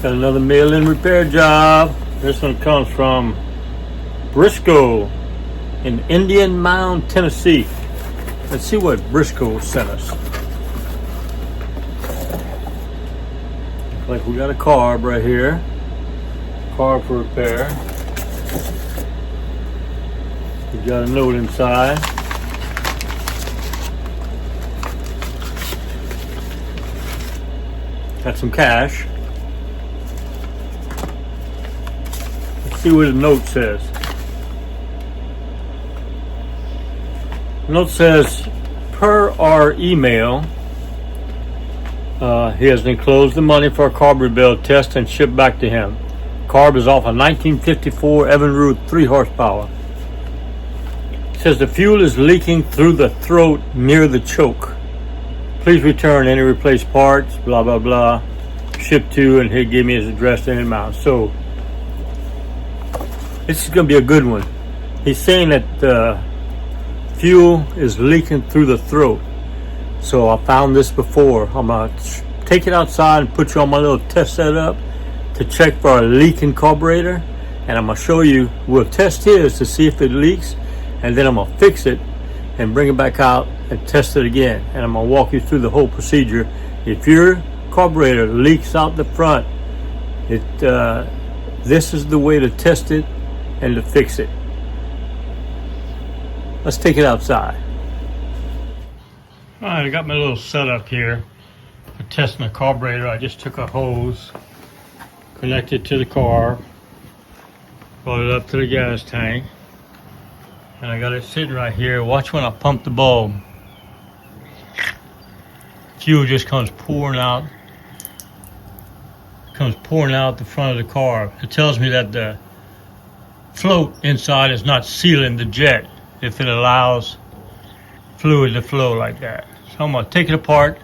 Got another mail-in repair job. This one comes from Brisco in Indian Mound, Tennessee. Let's see what Brisco sent us. Like we got a carb right here. Carb for repair. We got a note inside. Got some cash. Let's see what the note says. The note says, per our email, he has enclosed the money for a carb rebuild test and shipped back to him. Carb is off a 1954 Evinrude 3 horsepower. It says the fuel is leaking through the throat near the choke. Please return any replaced parts, blah, blah, blah. Ship to, and he gave me his address to Indian Mound. So, this is going to be a good one. He's saying that fuel is leaking through the throat. So I found this before. I'm going to take it outside and put you on my little test setup to check for a leaking carburetor. And I'm going to show you, we'll test his to see if it leaks. And then I'm going to fix it and bring it back out and test it again. And I'm going to walk you through the whole procedure. If your carburetor leaks out the front, this is the way to test it and to fix it. Let's take it outside. All right, I got my little setup here for testing the carburetor. I just took a hose, connected to the carb, brought it up to the gas tank, and I got it sitting right here. Watch when I pump the bulb. Fuel just comes pouring out the front of the carb. It tells me that the float inside is not sealing the jet if it allows fluid to flow like that. So I'm going to take it apart,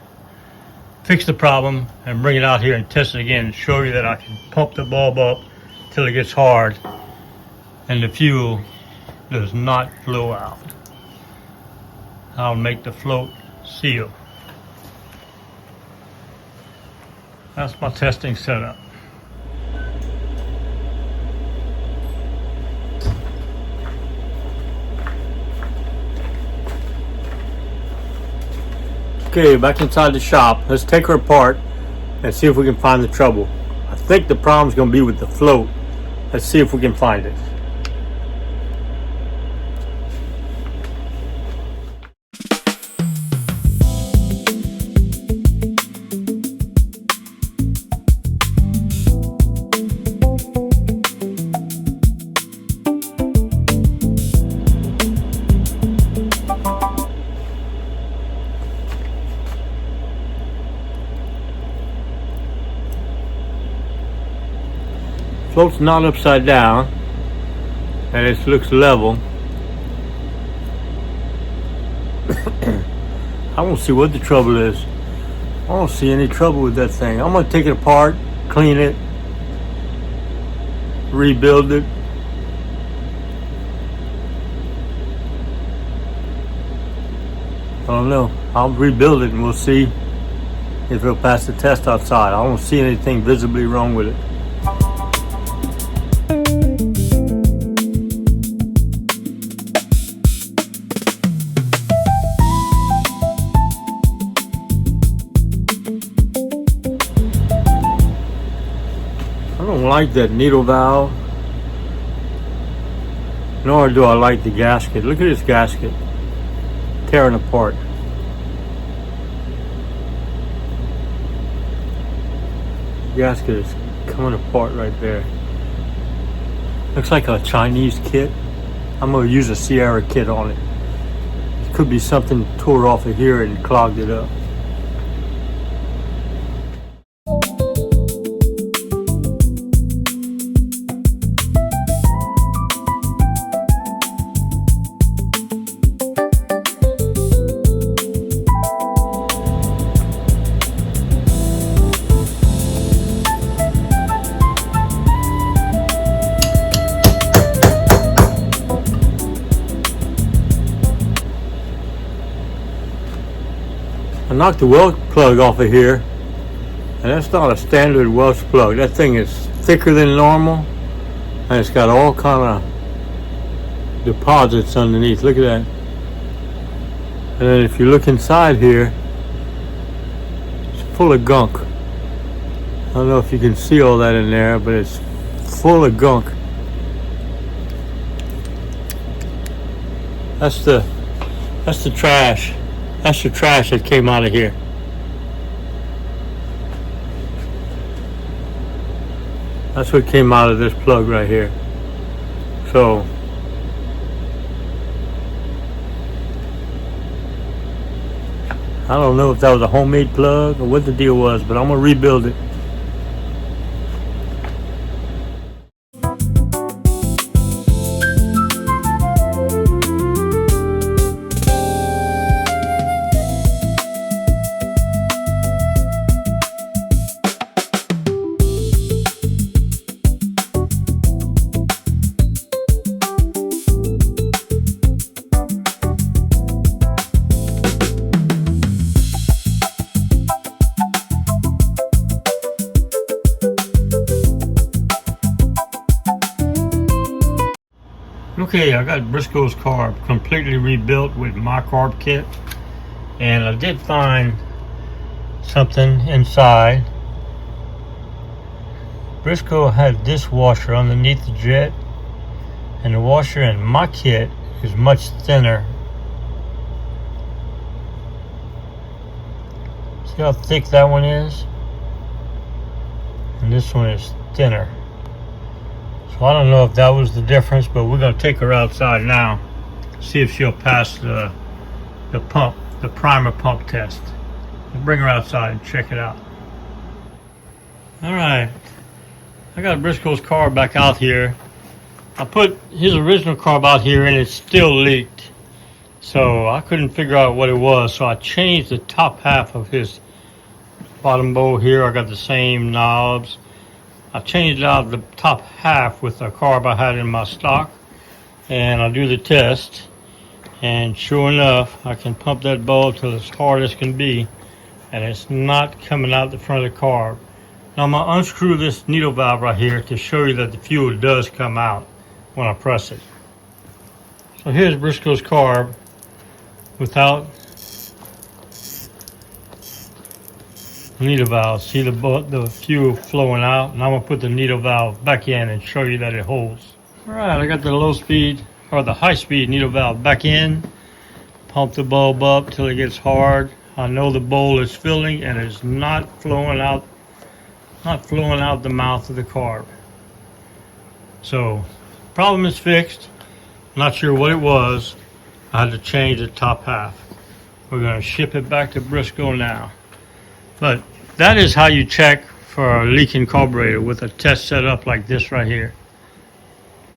fix the problem, and bring it out here and test it again and show you that I can pump the bulb up till it gets hard and the fuel does not flow out. I'll make the float seal. That's my testing setup. Okay, back inside the shop. Let's take her apart and see if we can find the trouble. I think the problem's going to be with the float. Let's see if we can find it. Float's not upside down, and it looks level. I don't see what the trouble is. I don't see any trouble with that thing. I'm going to take it apart, clean it, rebuild it. I don't know. I'll rebuild it and we'll see if it'll pass the test outside. I don't see anything visibly wrong with it. I don't like that needle valve, nor do I like the gasket. Look at this gasket tearing apart. The gasket is coming apart right there. Looks like a Chinese kit. I'm going to use a Sierra kit on it. It could be something tore off of here and clogged it up. I knocked the Welch plug off of here, and And that's not a standard Welch plug. That thing is thicker than normal, and it's got all kind of deposits underneath. Look at that. And then if you look inside here, it's full of gunk. I don't know if you can see all that in there, but it's full of gunk. That's the trash. That's the trash that came out of here. That's what came out of this plug right here. So I don't know if that was a homemade plug or what the deal was, but I'm gonna rebuild it. Okay, I got Brisco's carb completely rebuilt with my carb kit, and I did find something inside. Brisco had this washer underneath the jet, and the washer in my kit is much thinner. See how thick that one is? And this one is thinner. So I don't know if that was the difference, but we're going to take her outside now, see if she'll pass the primer pump test. We'll bring her outside and check it out. Alright, I got Brisco's carb back out here. I put his original carb out here and it still leaked. So I couldn't figure out what it was, so I changed the top half of his bottom bowl here. I got the same knobs. I changed out the top half with the carb I had in my stock, and I'll do the test, and sure enough I can pump that bulb till it's hard as can be, and it's not coming out the front of the carb. Now I'm going to unscrew this needle valve right here to show you that the fuel does come out when I press it. So here's Brisco's carb without needle valve. See the fuel flowing out, and I'm gonna put the needle valve back in and show you that it holds. All right, I got the low speed or the high speed needle valve back in. Pump the bulb up till it gets hard. I know the bowl is filling and it's not flowing out the mouth of the carb. So problem is fixed. Not sure what it was. I had to change the top half. We're gonna ship it back to Brisco now. But that is how you check for a leaking carburetor with a test set up like this right here.